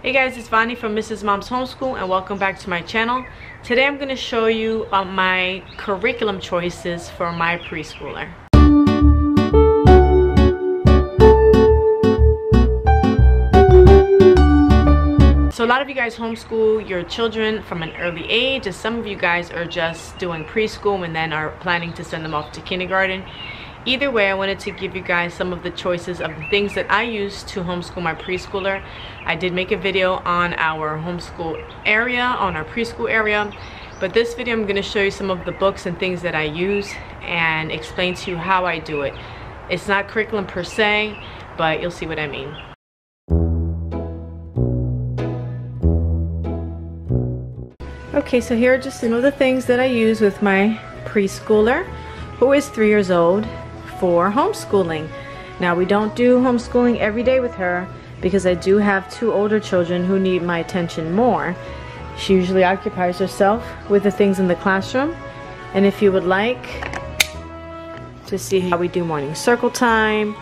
Hey guys, it's Vani from Mrs. Mom's Homeschool and welcome back to my channel. Today I'm going to show you my curriculum choices for my preschooler. So a lot of you guys homeschool your children from an early age, and some of you guys are just doing preschool and then are planning to send them off to kindergarten. Either way, I wanted to give you guys some of the choices of the things that I use to homeschool my preschooler. I did make a video on our homeschool area, on our preschool area, but this video I'm going to show you some of the books and things that I use and explain to you how I do it. It's not curriculum per se, but you'll see what I mean. Okay, so here are just some of the things that I use with my preschooler, who is 3 years old, for homeschooling. Now, we don't do homeschooling every day with her because I do have 2 older children who need my attention more. She usually occupies herself with the things in the classroom, and if you would like to see how we do morning circle time,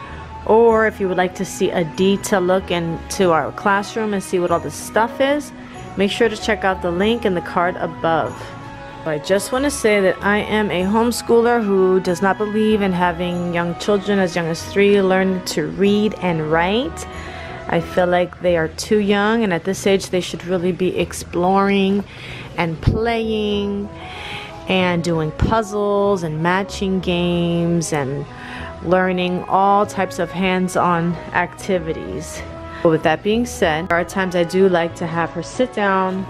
or if you would like to see a detailed look into our classroom and see what all this stuff is, make sure to check out the link in the card above. I just want to say that I am a homeschooler who does not believe in having young children as young as 3 learn to read and write. I feel like they are too young, and at this age they should really be exploring and playing and doing puzzles and matching games and learning all types of hands-on activities. But with that being said, there are times I do like to have her sit down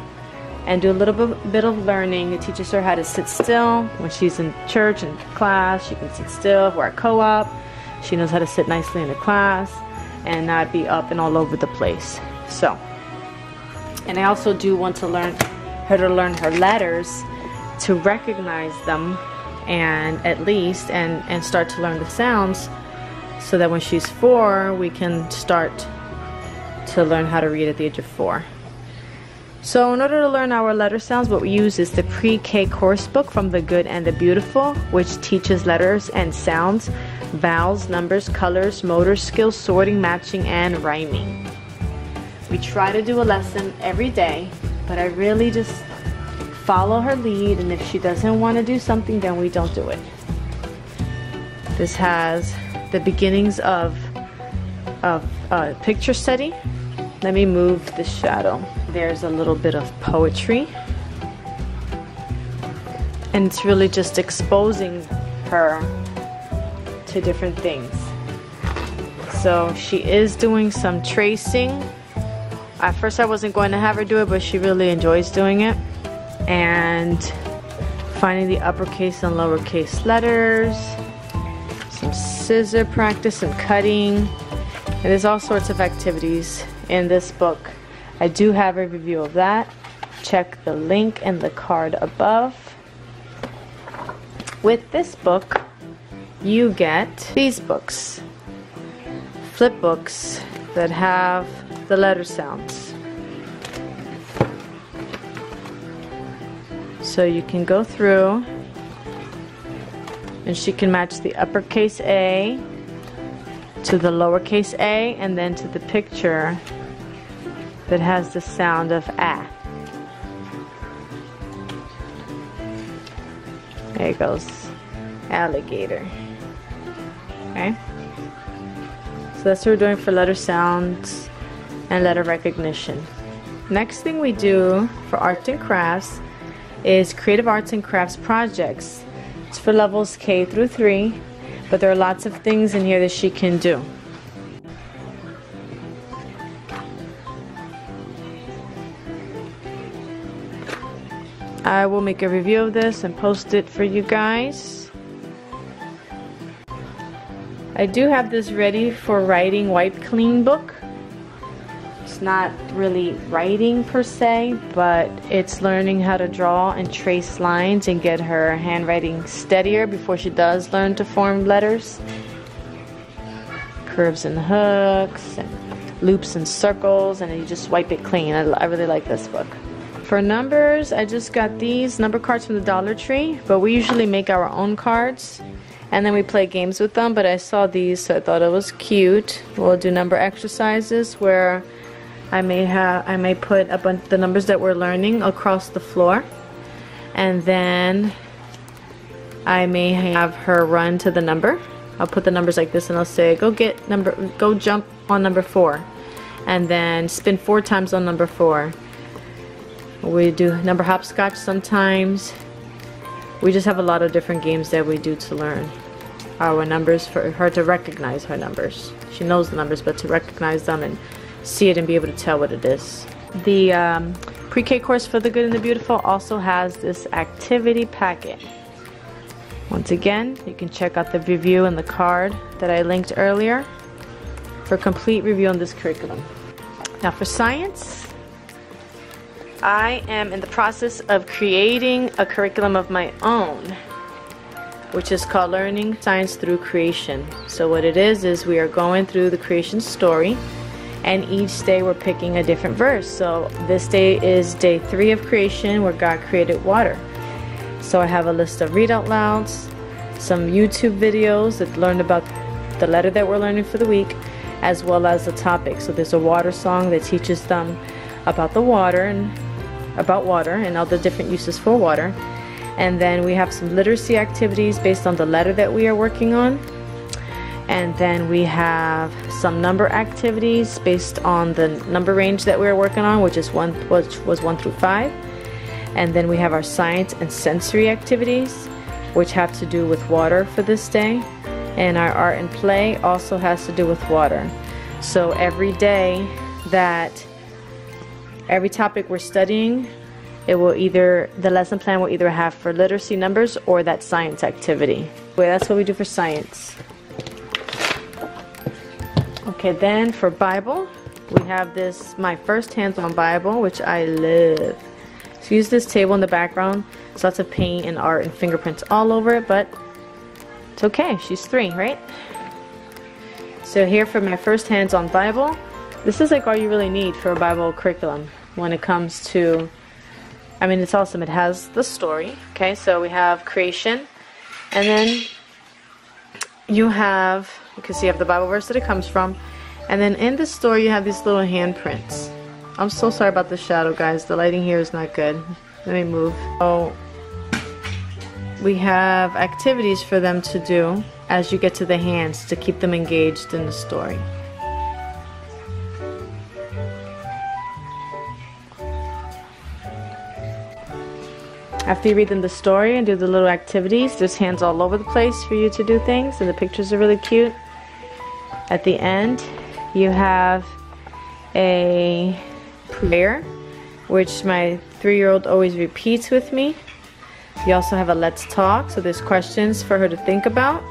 and do a little bit of learning. It teaches her how to sit still. When she's in church and class, she can sit still. If we're at co-op, she knows how to sit nicely in the class and not be up and all over the place. So, and I also do want to learn her letters, to recognize them and start to learn the sounds, so that when she's 4, we can start to learn how to read at the age of 4. So in order to learn our letter sounds, what we use is the pre-K course book from The Good and the Beautiful, which teaches letters and sounds, vowels, numbers, colors, motor skills, sorting, matching, and rhyming. We try to do a lesson every day, but I really just follow her lead, and if she doesn't want to do something, then we don't do it. This has the beginnings of picture study. Let me move the shadow. There's a little bit of poetry, and it's really just exposing her to different things. So she is doing some tracing. At first I wasn't going to have her do it, but she really enjoys doing it, and finding the uppercase and lowercase letters, some scissor practice, some cutting, and there's all sorts of activities in this book. I do have a review of that. Check the link in the card above. With this book, you get these books, flip books that have the letter sounds. So you can go through, and she can match the uppercase A to the lowercase a, and then to the picture that has the sound of a. There it goes, alligator. Okay, so that's what we're doing for letter sounds and letter recognition. Next thing we do for art and crafts is creative arts and crafts projects. It's for levels K through 3, but there are lots of things in here that she can do. I will make a review of this and post it for you guys. I do have this ready for writing wipe clean book. It's not really writing per se, but it's learning how to draw and trace lines and get her handwriting steadier before she does learn to form letters. Curves and hooks and loops and circles, and then you just wipe it clean. I really like this book. For numbers, I just got these number cards from the Dollar Tree, but we usually make our own cards and then we play games with them, but I saw these so I thought it was cute. We'll do number exercises where I may put a bunch the numbers that we're learning across the floor, and then I may have her run to the number. I'll put the numbers like this and I'll say go jump on number 4, and then spin 4 times on number 4. We do number hopscotch sometimes. We just have a lot of different games that we do to learn our numbers, for her to recognize her numbers. She knows the numbers, but to recognize them and see it and be able to tell what it is. The pre-K course for the Good and the Beautiful also has this activity packet. Once again, you can check out the review in the card that I linked earlier for complete review on this curriculum. Now for science, I am in the process of creating a curriculum of my own, which is called Learning Science Through Creation. So what it is we are going through the creation story, and each day we're picking a different verse. So this day is day 3 of creation, where God created water. So I have a list of read out louds, some YouTube videos that learn about the letter that we're learning for the week, as well as the topic. So there's a water song that teaches them about the water and all the different uses for water. And then we have some literacy activities based on the letter that we are working on. And then we have some number activities based on the number range that we are working on, which was 1 through 5. And then we have our science and sensory activities, which have to do with water for this day. And our art and play also has to do with water. So every day every topic we're studying, the lesson plan will either have for literacy numbers or that science activity. Well, that's what we do for science. Okay, then for Bible, we have this, my first hands-on Bible, which I love. So use this table in the background. There's lots of paint and art and fingerprints all over it, but it's okay. She's 3, right? So here for my first hands-on Bible, this is like all you really need for a Bible curriculum when it comes to, I mean, it's awesome. It has the story. Okay, so we have creation, and then you can see you have the Bible verse that it comes from, and then in the story you have these little handprints. I'm so sorry about the shadow, guys. The lighting here is not good. Let me move. So we have activities for them to do as you get to the hands to keep them engaged in the story. After you read them the story and do the little activities, there's hands all over the place for you to do things, and the pictures are really cute. At the end, you have a prayer, which my 3-year-old always repeats with me. You also have a let's talk, so there's questions for her to think about.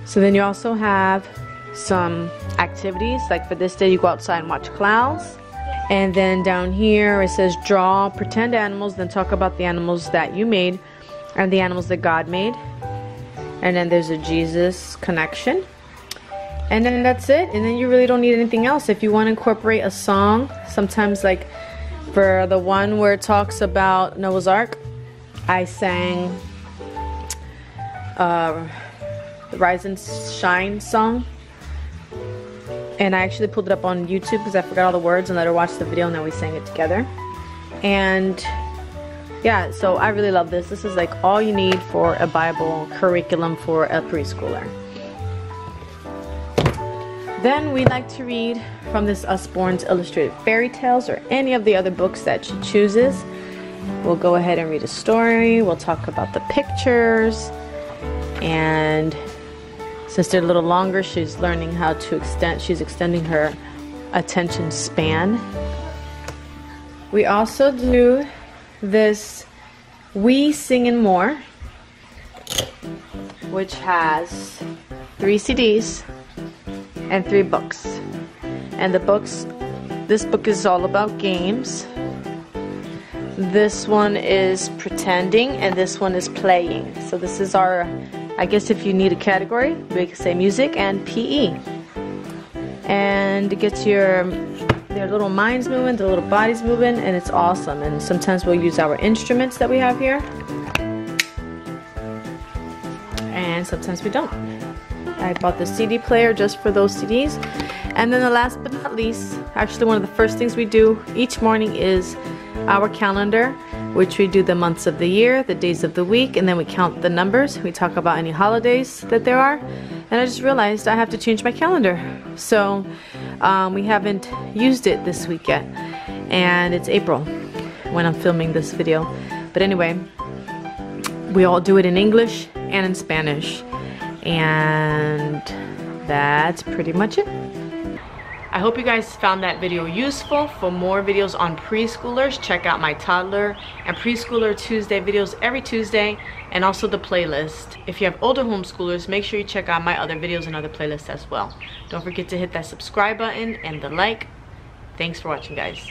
So then you also have some activities, like for this day you go outside and watch clouds. And then down here it says draw pretend animals, then talk about the animals that you made and the animals that God made. And then there's a Jesus connection. And then that's it. And then you really don't need anything else. If you want to incorporate a song, sometimes like for the one where it talks about Noah's Ark, I sang the Rise and Shine song. And I actually pulled it up on YouTube because I forgot all the words and let her watch the video, and then we sang it together. And yeah, so I really love this. This is like all you need for a Bible curriculum for a preschooler. Then we like to read from this Usborne's Illustrated Fairy Tales or any of the other books that she chooses. We'll go ahead and read a story. We'll talk about the pictures, and since they're a little longer, she's learning how to she's extending her attention span. We also do this We Sing and More, which has 3 CDs and 3 books. And this book is all about games. This one is pretending, and this one is playing. So this is our, I guess if you need a category, we could say music and PE. And it gets their little minds moving, their little bodies moving, and it's awesome. And sometimes we'll use our instruments that we have here, and sometimes we don't. I bought the CD player just for those CDs. And then the last but not least, actually one of the first things we do each morning is our calendar, which we do the months of the year, the days of the week, and then we count the numbers. We talk about any holidays that there are. And I just realized I have to change my calendar. So we haven't used it this week yet. And it's April when I'm filming this video. But anyway, we all do it in English and in Spanish. And that's pretty much it. I hope you guys found that video useful. For more videos on preschoolers, check out my toddler and preschooler Tuesday videos every Tuesday, and also the playlist. If you have older homeschoolers, make sure you check out my other videos and other playlists as well. Don't forget to hit that subscribe button and the like. Thanks for watching, guys.